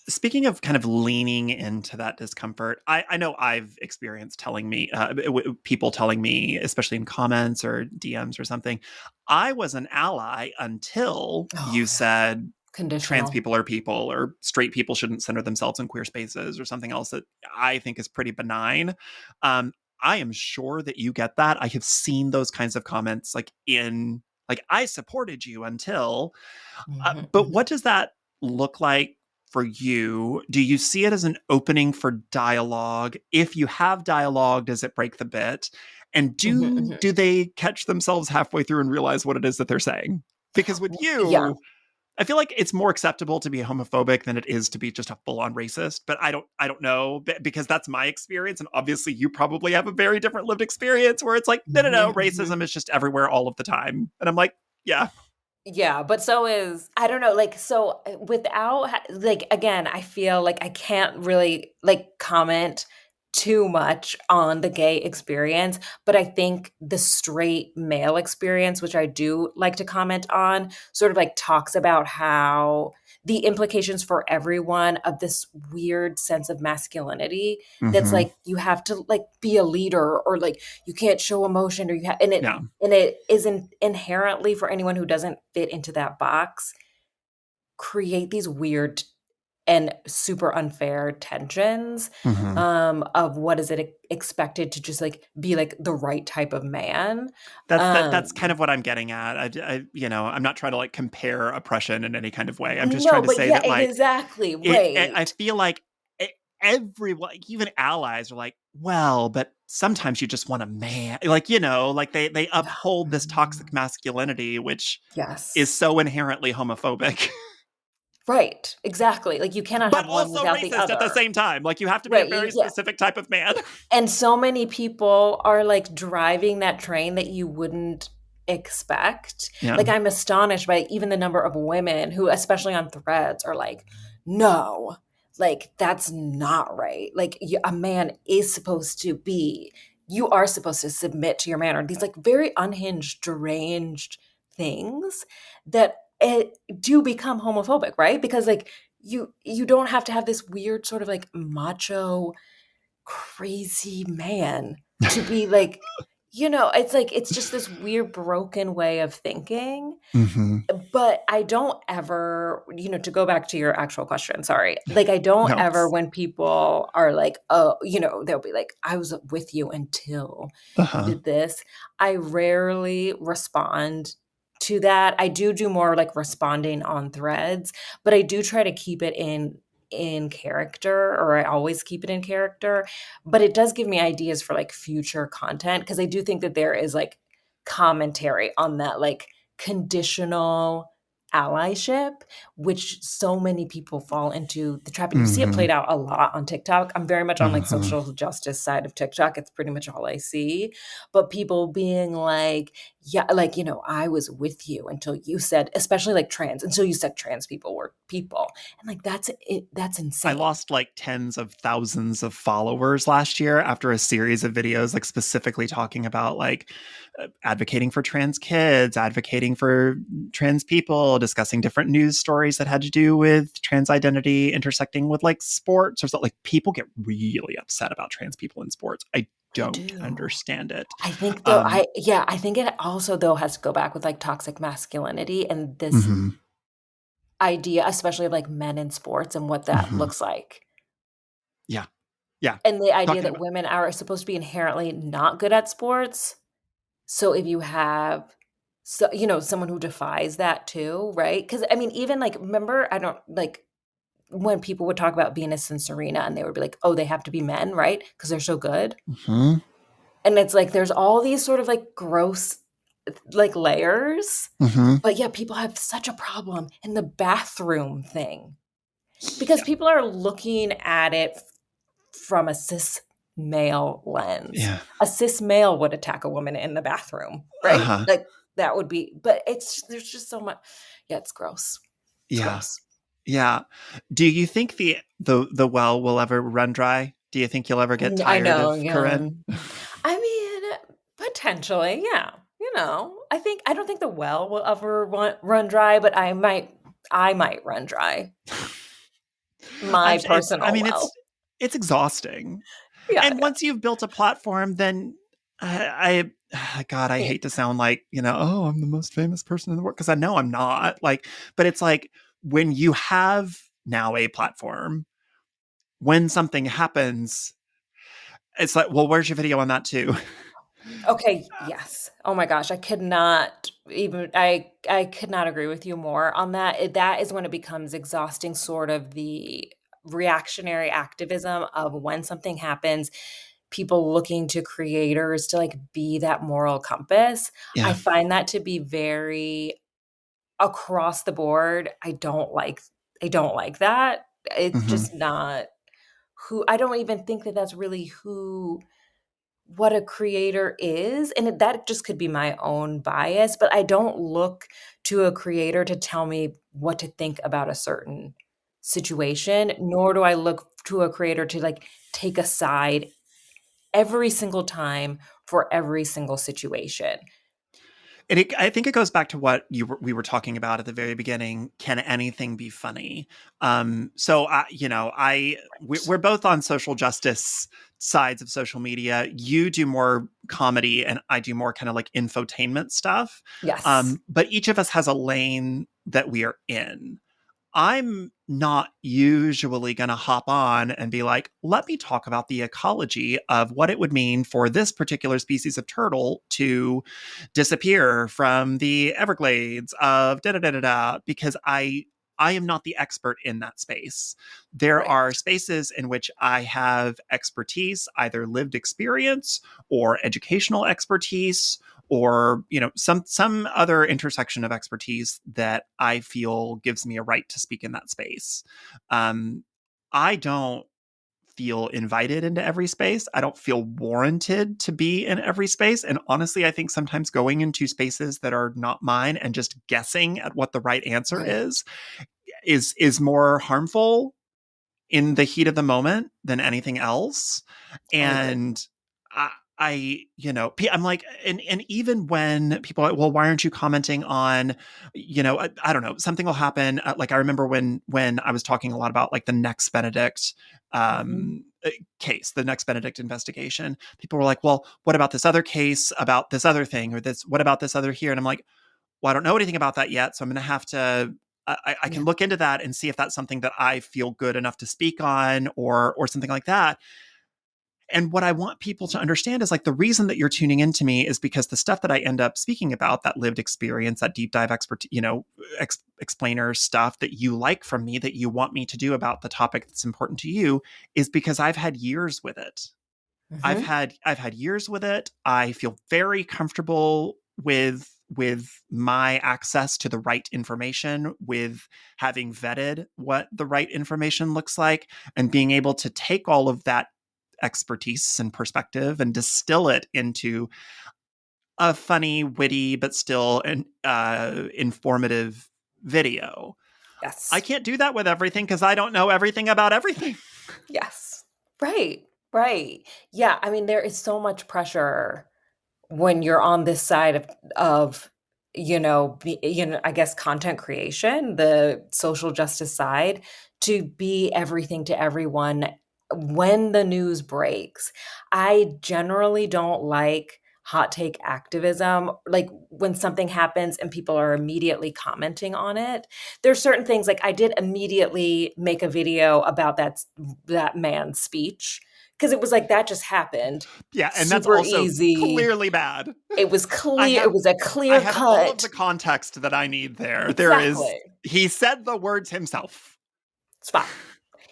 speaking of kind of leaning into that discomfort, I know I've experienced people telling me, especially in comments or DMs or something, I was an ally until Oh, you yeah. said trans Conditional. people are people, or straight people shouldn't center themselves in queer spaces, or something else that I think is pretty benign. Um, I am sure that you get that. I have seen those kinds of comments, like, in, like, I supported you until, Mhm, but mhm, what does that look like for you? Do you see it as an opening for dialogue? If you have dialogue, does it break the bit? And mhm, do mhm. do they catch themselves halfway through and realize what it is that they're saying? Because with Yeah. you, I feel like it's more acceptable to be homophobic than it is to be just a full-on racist. But I don't know, because that's my experience, and obviously you probably have a very different lived experience where it's like, no, no, no, Mhm, racism mhm. is just everywhere all of the time. And I'm like, yeah. Yeah, but so is I don't know, like, so, without ha like, again, I feel like I can't really, like, comment too much on the gay experience, but I think the straight male experience, which I do like to comment on, sort of, like, talks about how the implications for everyone of this weird sense of masculinity that's, Mm-hmm. like, you have to, like, be a leader or, like, you can't show emotion or you have Yeah. and it isn't inherently for anyone who doesn't fit into that box, create these weird and super unfair tensions, Mm-hmm. of what is it expected to just, like, be, like, the right type of man. That's kind Um of what I'm getting at. I'm not trying to, like, compare oppression in any kind of way. I'm just No, trying to but say yeah, that, like, exactly, I right. feel like, everyone, like, even allies, are like, well, but sometimes you just want a man, like, like, they Yeah. uphold this toxic Mhm. masculinity, which is Yes. so inherently homophobic, Right, exactly, like, you cannot but have one also without the racist at the other. same time. Like, you have to be a Right, very yeah. specific type of man. And so many people are, like, driving that train that you wouldn't expect. Yeah. Like, I'm astonished by even the number of women who, especially on Threads, are like, "No, like, that's not right. Like, a man is supposed to be you are supposed to submit to your man," or these, like, very unhinged, deranged things that do become homophobic, right? Because, like, you don't have to have this weird sort of, like, macho crazy man to be like it's like it's just this weird broken way of thinking, Hmm. but I don't ever to go back to your actual question, sorry, like, I don't No. ever when people are like, "Oh," they'll be like, "I was with you until you Uh-huh. did this." I rarely respond to that. I do more like responding on Threads, but I do try to keep it in character, or I always keep it in character, but it does give me ideas for, like, future content because I do think that there is, like, commentary on that, like, conditional allyship, which so many people fall into the trap. And you see it Mhm. played out a lot on TikTok. I'm very much on like Mhm. social justice side of TikTok. It's pretty much all I see. But people being like, yeah, like, I was with you until you said, especially like trans, until you said trans people were people. And like, that's it. That's I insane. lost like tens of thousands of followers last year after a series of videos, like specifically talking about like advocating for trans kids, advocating for trans people, discussing different news stories that had to do with trans identity intersecting with like sports or something. Like people get really upset about trans people in sports. I They don't do. understand it. I think though, Um, I think it also though has to go back with like toxic masculinity and this mhm, idea, especially of like men in sports and what that mhm. looks like. Yeah, yeah. And the idea Talking that about. women are supposed to be inherently not good at sports. So if you have someone who defies that too, right? Because I mean, even like, remember, I don't like when people would talk about Venus and Serena and they would be like, oh, they have to be men, right? Because they're so good. Mhm, And it's like there's all these sort of like gross like layers. mhm. But yeah, people have such a problem in the bathroom thing because Yeah, people are looking at it from a cis male lens. yeah. A cis male would attack a woman in the bathroom, Uh right? huh. Like that would be, but there's just so much. Yeah, it's gross. It's Yeah. gross. Yeah. Do you think the well will ever run dry? Do you think you'll ever get I tired know. of Yeah. Corinne? I mean, potentially, yeah. I don't think the well will ever run dry, but I might run dry. My It's. I personal mean, well. it's exhausting. Yeah, And once you've built a platform, then God, I yeah. hate to sound like oh, I'm the most famous person in the world because I know I'm not. Like, but it's like when you have now a platform, when something happens, it's like, well, where's your video on that too? Okay, yes. Oh my gosh, I could not agree with you more on that. That is when it becomes exhausting, sort of the reactionary activism of when something happens, people looking to creators to like be that moral compass. I Yeah. find that to be very across the board. I don't like that. It's Hmm. just not who I don't even think that that's really who what a creator is, and that just could be my own bias, but I don't look to a creator to tell me what to think about a certain situation, nor do I look to a creator to, like, take a side every single time for every single situation. I think it goes back to what we were talking about at the very beginning. Can anything be funny? So we're both on social justice sides of social media. You do more comedy, and I do more kind of like infotainment stuff. Yes. But each of us has a lane that we are in. I'm not usually going to hop on and be like, let me talk about the ecology of what it would mean for this particular species of turtle to disappear from the Everglades of da da da da da, because I am not the expert in that space. There Right. are spaces in which I have expertise, either lived experience or educational expertise, or some other intersection of expertise that I feel gives me a right to speak in that space. um, I don't feel invited into every space. I don't feel warranted to be in every space, and honestly I think sometimes going into spaces that are not mine and just guessing at what the right answer Right. is more harmful in the heat of the moment than anything else. I agree. And I'm like, and even when people are like, well, why aren't you commenting on, I don't know, something will happen. Like I remember when I was talking a lot about like the next Benedict Mhm. case, the next Benedict investigation. People were like, well, what about this other case about this other thing, or this? What about this other here? And I'm like, well, I don't know anything about that yet, so I'm going to have to. I Yeah. can look into that and see if that's something that I feel good enough to speak on, or something like that. And what I want people to understand is like the reason that you're tuning into me is because the stuff that I end up speaking about, that lived experience, that deep dive expert, explainer stuff that you like from me, that you want me to do about the topic that's important to you, is because I've had years with it. Mhm. I've had years with it. I feel very comfortable with with my access to the right information, with having vetted what the right information looks like, and being able to take all of that expertise and perspective and distill it into a funny, witty, but still informative video. I Yes. can't do that with everything because I don't know everything about everything. Yes. Right. Right. Yeah, I mean, there is so much pressure when you're on this side of I guess content creation, the social justice side, to be everything to everyone when the news breaks. I generally don't like hot take activism, like when something happens and people are immediately commenting on it. There's certain things, like I did immediately make a video about that man's speech because it was like that just happened. Yeah, and that's Super also easy. clearly bad. It was I clear. It have was a I clear have all of cut. the context that I need there. There is Exactly. he said the words himself. It's fine.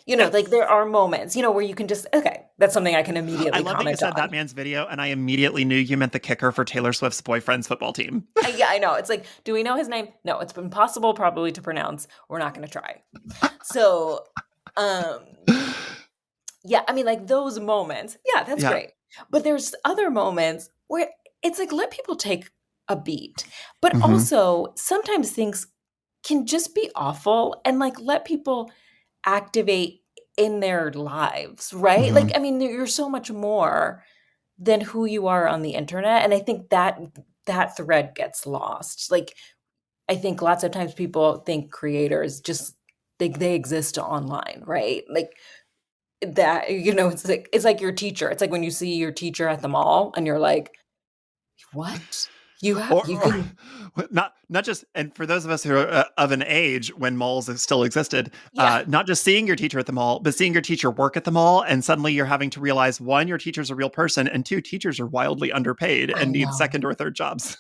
Like Yes. there are moments, where you can just, okay, that's something I can I immediately love that you comment said that on. man's video, and I immediately knew you meant the kicker for Taylor Swift's boyfriend's football team. Yeah, I know. It's like, do we know his name? No, it's impossible probably to pronounce. We're not going to try. So, um, yeah, I mean, like those moments, yeah, that's Yeah. great. But there's other moments where it's like, let people take a beat. But Mm-hmm. also, sometimes things can just be awful and like let people activate in their lives, right? Mm-hmm. Like, I mean, you're so much more than who you are on the internet. And I think that thread gets lost. Like, I think lots of times people think creators just think they exist online, right? Like that, it's like your teacher. It's like when you see your teacher at the mall and you're like, what? You Or can, not just, and for those of us who are of an age when malls still existed, yeah, not just seeing your teacher at the mall, but seeing your teacher work at the mall, and suddenly you're having to realize, one, your teacher's a real person, and two, teachers are wildly underpaid I and need know. second or third jobs.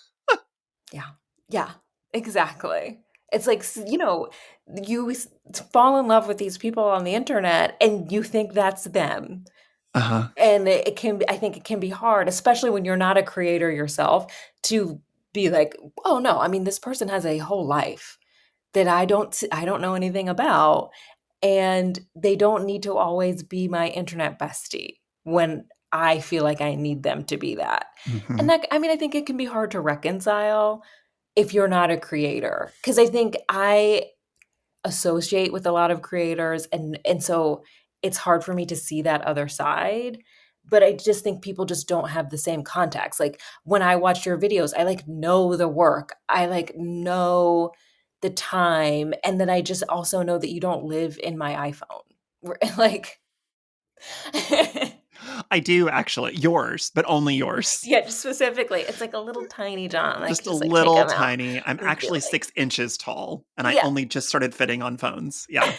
Yeah. Yeah, exactly. It's like, you fall in love with these people on the internet and you think that's them. Uh-huh. And it can be, I think it can be hard, especially when you're not a creator yourself, to be like, "Oh, no, I mean, this person has a whole life that I don't know anything about, and they don't need to always be my internet bestie when I feel like I need them to be that." Mm-hmm. And that, I mean, I think it can be hard to reconcile if you're not a creator, because I think I associate with a lot of creators, and so it's hard for me to see that other side. But I just think people just don't have the same context. Like when I watch your videos, I like know the work. I like know the time, and then I just also know that you don't live in my iPhone. Like I do actually. Yours, but only yours. yeah, just specifically, it's like a little tiny John. I Just could a just like pick little him out tiny. I'm and be actually like, 6 inches tall, and I yeah, only just started fitting on phones. Yeah.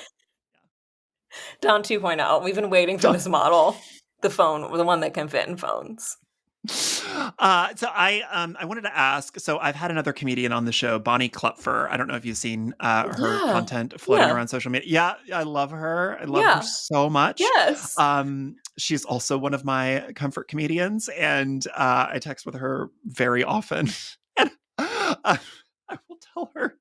Don 2.0. We've been waiting for this model, the phone, the one that can fit in phones. So I wanted to ask. So I've had another comedian on the show, Bonnie Klupfer. I don't know if you've seen her Yeah. content floating Yeah. around social media. Yeah, I love her. I love her Yeah. so much. Yes. She's also one of my comfort comedians, and I text with her very often. And I will tell her,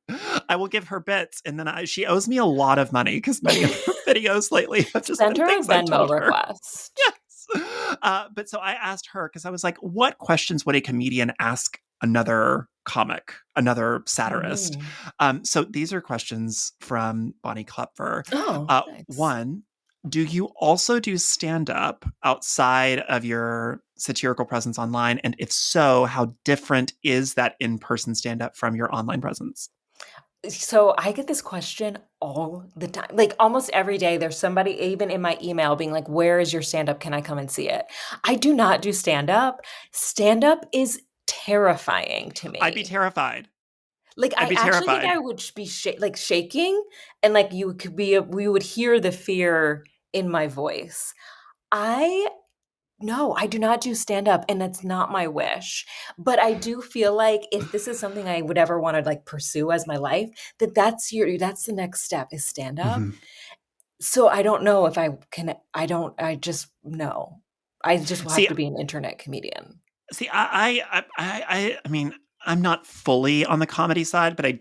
I will give her bits, and then she owes me a lot of money because many of her videos lately have just Send been her a things I've Venmo told her. request. Yes. But so I asked her because I was like, what questions would a comedian ask another comic, another satirist? Mm. So these are questions from Bonnie Klepfer. Oh, nice. One, do you also do stand up outside of your satirical presence online? And if so, how different is that in person stand up from your online presence? So I get this question all the time. Like almost every day, there's somebody, even in my email, being like, "Where is your stand up? Can I come and see it?" I do not do stand up. Stand up is terrifying to I'd be me. terrified. Like I'd I be actually think I terrified. would be like shaking, and like we would hear the fear in my voice. I No, I do not do stand up, and that's not my wish. But I do feel like if this is something I would ever wanna, like, pursue as my life, that's the next step is stand up. Mhm. So I don't know if I can I just no. I just will have See, to be an internet comedian. See, I mean, I'm not fully on the comedy side, but I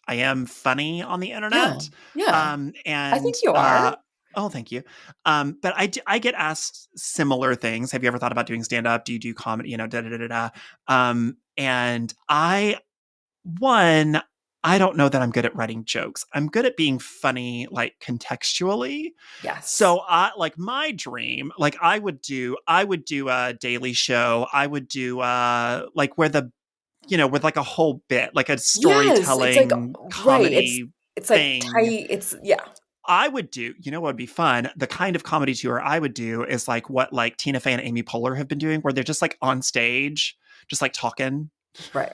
am funny on the Yeah, internet. yeah. I think And you are. oh, thank you. But I get asked similar things. Have you ever thought about doing stand up? Do you do comedy? You know, da da da da da. And one, I don't know that I'm good at writing jokes. I'm good at being funny, like contextually. Yes. So I like my dream, like I would do a daily show. I would do like where the with like a whole bit, like a Yes, it's like storytelling right, comedy it's like thing. tight, it's yeah. I would do, you know what would be fun? The kind of comedy tour I would do is like what like Tina Fey and Amy Poehler have been doing, where they're just like on stage, just like talking, Right.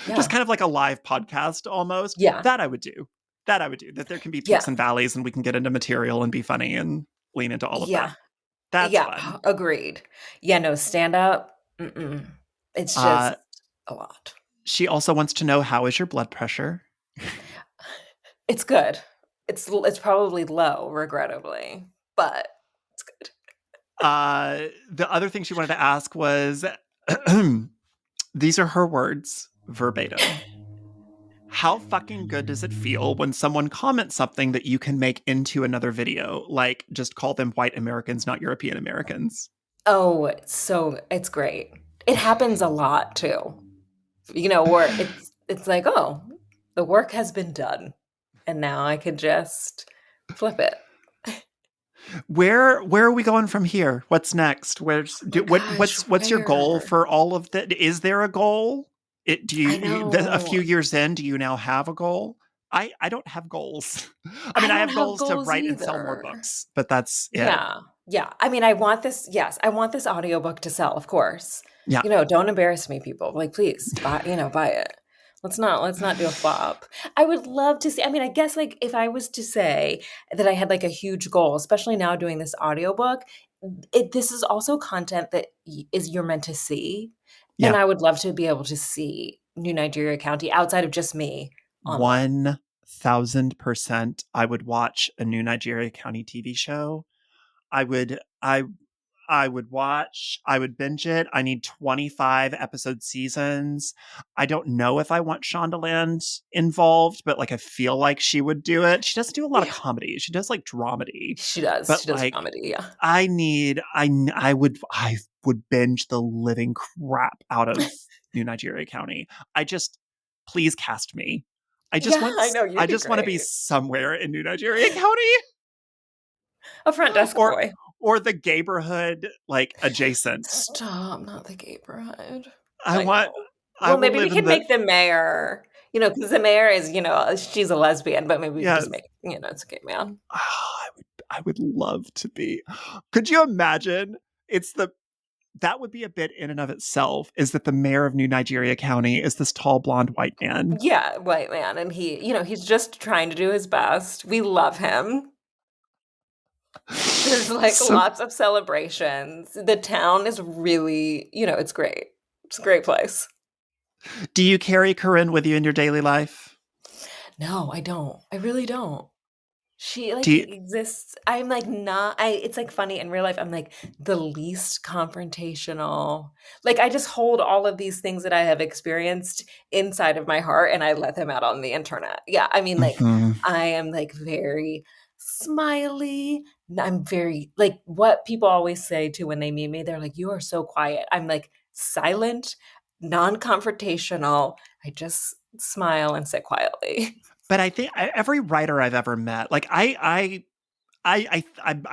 just Yeah. kind of like a live podcast almost. Yeah. That I would do. That I would do. That there can be peaks Yeah. and valleys and we can get into material and be funny and lean into all of that. Yeah. That's Yeah, fun. agreed. Yeah, no, stand up, mm-mm. It's Uh, just a lot. she also wants to know, how is your blood pressure? It's good. It's probably low, regrettably, but it's good. The other thing she wanted to ask was these are her words verbatim. How fucking good does it feel when someone comments something that you can make into another video? Like, just call them white Americans, not European Americans. Oh, it's great. It happens a lot too. Where it's like, "Oh, the work has been done, and now I could just flip it." Where are we going from here? What's next? Oh my gosh, What's your goal where? for all of that? Is there a goal? Do I a few know. years in, do you now have a goal? I don't have goals. I I mean, I don't have have goals to goals write and sell more either. books, but that's it. Yeah. Yeah. I mean, I want this yes, I want this audiobook to sell, of course. Yeah. Don't embarrass me, people. Like, please buy it. Let's not do a flop. I would love to see I mean, I guess, like, if I was to say that I had, like, a huge goal, especially now doing this audiobook, this is also content that you're meant to see, and Yeah. I would love to be able to see New Nigeria County outside of just me online. 1000% I would watch a new Nigeria County TV show. I would I would watch, I would binge it. I need 25 episode seasons. I don't know if I want Shondaland involved, but like I feel like she would do it. She doesn't do a lot of Yeah. comedy. She does like dramedy. She does. But She does like comedy, yeah. I would binge the living crap out of New Nigeria County. I just please cast me. Yeah, I know, I you'd be just want to be great. somewhere in New Nigeria County A front desk or boy. the neighborhood like adjacent. Stop, not the gay bride. I I want know. I Well, will maybe we live in can the make the mayor, because the mayor is, she's a lesbian, but maybe we could just yes. make, it's a gay man. I would love to be. Could you imagine? It's the that would be a bit in and of itself, is that the mayor of New Nigeria County is this tall blonde white man. Yeah, white man, and he's just trying to do his best. We love him. There's, like, So lots of celebrations. The town is really, it's great. It's a great place. do you carry Corinne with you in your daily life? No, I don't. I really don't. She, Do like, you, exists I'm, like, not it's, like, funny, in real life, I'm, like, the least confrontational. Like, I just hold all of these things that I have experienced inside of my heart, and I let them out on the internet. Yeah, I mean, like, Mhm. I am, like, very smiley. I'm very like, what people always say too when they meet me, they're like, "You are so quiet." I'm, like, silent, non-confrontational. I just smile and sit quietly. But I think every writer I've ever met, like I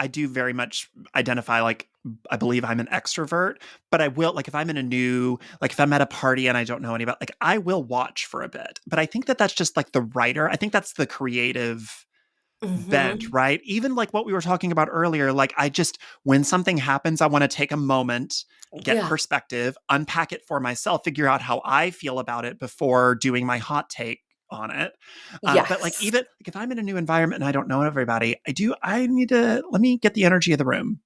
do very much identify like I believe I'm an extrovert, but I will like if I'm in a new like if I'm at a party and I don't know anybody, like I will watch for a bit. But I think that that's just like the writer. I think that's the creative bent, Mhm. right? Even like what we were talking about earlier, like I just when something happens, I want to take a moment, get Yeah. perspective, unpack it for myself, figure out how I feel about it before doing my hot take on it. But like Yes. even like if I'm in a new environment and I don't know everybody, I need to let me get the energy of the room.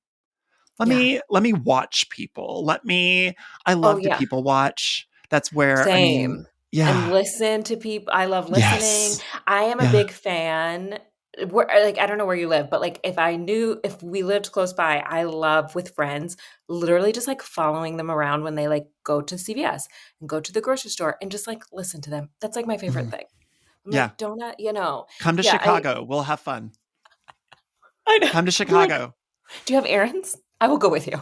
Yeah. Let me watch people. I Oh, love to yeah. people watch. That's where I mean, Same. And yeah. listen to people I love listening. Yes. I am a Yeah. big fan. like, I don't know where you live, but, like, if we lived close by, I love with friends, literally just, like, following them around when they, like, go to CVS and go to the grocery store and just, like, listen to them. That's, like, my favorite Mhm. thing. I'm Yeah. like, "Donut," Come to yeah, Chicago. We'll have fun. I know. Come to Be like, Chicago. "Do you have errands? I will go with you."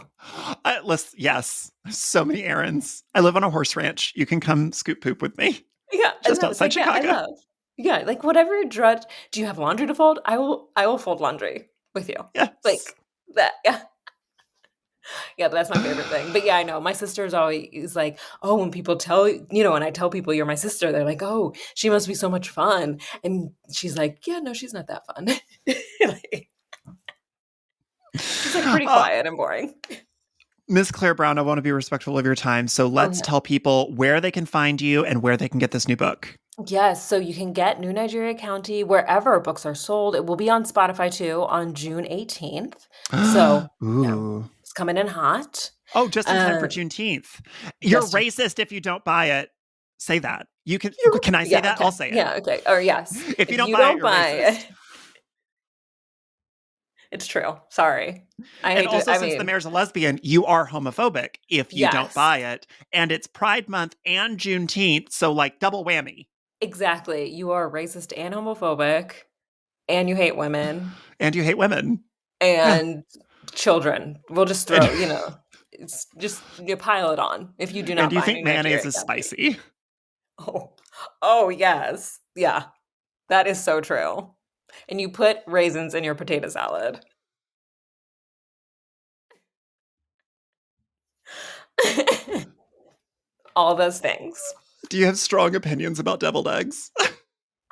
Yes, so many errands. I live on a horse ranch. You can come scoop poop with me Yeah, and just no, it's outside like, yeah, I Chicago. love. Yeah, like, whatever drudge do you have laundry to fold? I will fold laundry with you. Yes. Like, that yeah. Yeah, that's my favorite thing. But yeah, I know. My sister's always like, "Oh, when people when I tell people you're my sister, they're like, "Oh, she must be so much fun." And she's like, "Yeah, no, she's not that fun." Like, she's like pretty Uh, quiet and boring. Miss Claire Brown, I want to be respectful of your time. So Oh let's yeah. tell people where they can find you and where they can get this new book. Yes, so you can get New Nigeria County wherever books are sold. It will be on Spotify too on June 18th. So, yeah, Ooh. it's coming in hot. Oh, just in time for Um, Juneteenth. You're just racist if you don't buy it. Say that. You can. you're Can I say yeah, that? I'll okay. say it. Yeah, okay. Or yes, If you if don't you buy it, don't you're buy racist. it, it's true. Sorry. I And hate to also, I since the mean, mayor's a lesbian, you are homophobic if you don't yes, buy it. And it's Pride Month and Juneteenth, so like double whammy. exactly. You are racist and homophobic, and you hate women And you hate women. Yeah. and children. We'll just And, throw, it's just you pile it on if you do and not you buy think New mayonnaise Nigeria is County. spicy. Oh. Oh, yes. Yeah, that is so true. And you put raisins in your potato salad. All those things. Do you have strong opinions about deviled eggs?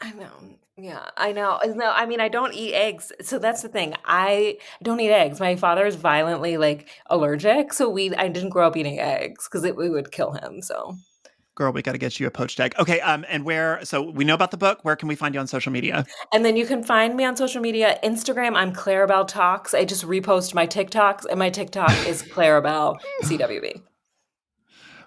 I know. Yeah, I know. No, I mean, I don't eat eggs. So that's the thing. I don't eat eggs. My father is violently like allergic, so I didn't grow up eating eggs because it would kill him. So, Girl, we got to get you a poached egg. Okay, and where? So we know about the book. Where can we find you on social media? and then you can find me on social media. Instagram, I'm Clarabelle Talks. I just repost my TikToks, and my TikTok is Clarabelle CWB.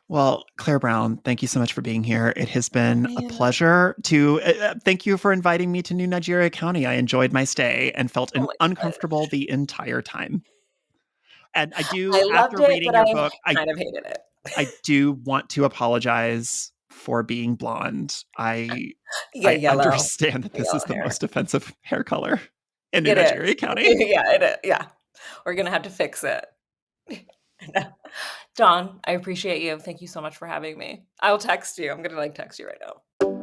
Well, Claire Brown, thank you so much for being here. It has been a Man, pleasure to thank you for inviting me to New Nigeria County. I enjoyed my stay and felt oh my God. uncomfortable the entire time. And I do, I loved after it, reading but your I book, kind of hated it. I do want to apologize for being blonde. Yeah, I yellow, understand that this yellow is the hair. most offensive hair color in New It Nigeria is. County. Yeah, it is. Yeah. We're gonna have to fix it. Dawn, I appreciate you. Thank you so much for having me. I'll text you. I'm gonna like text you right now.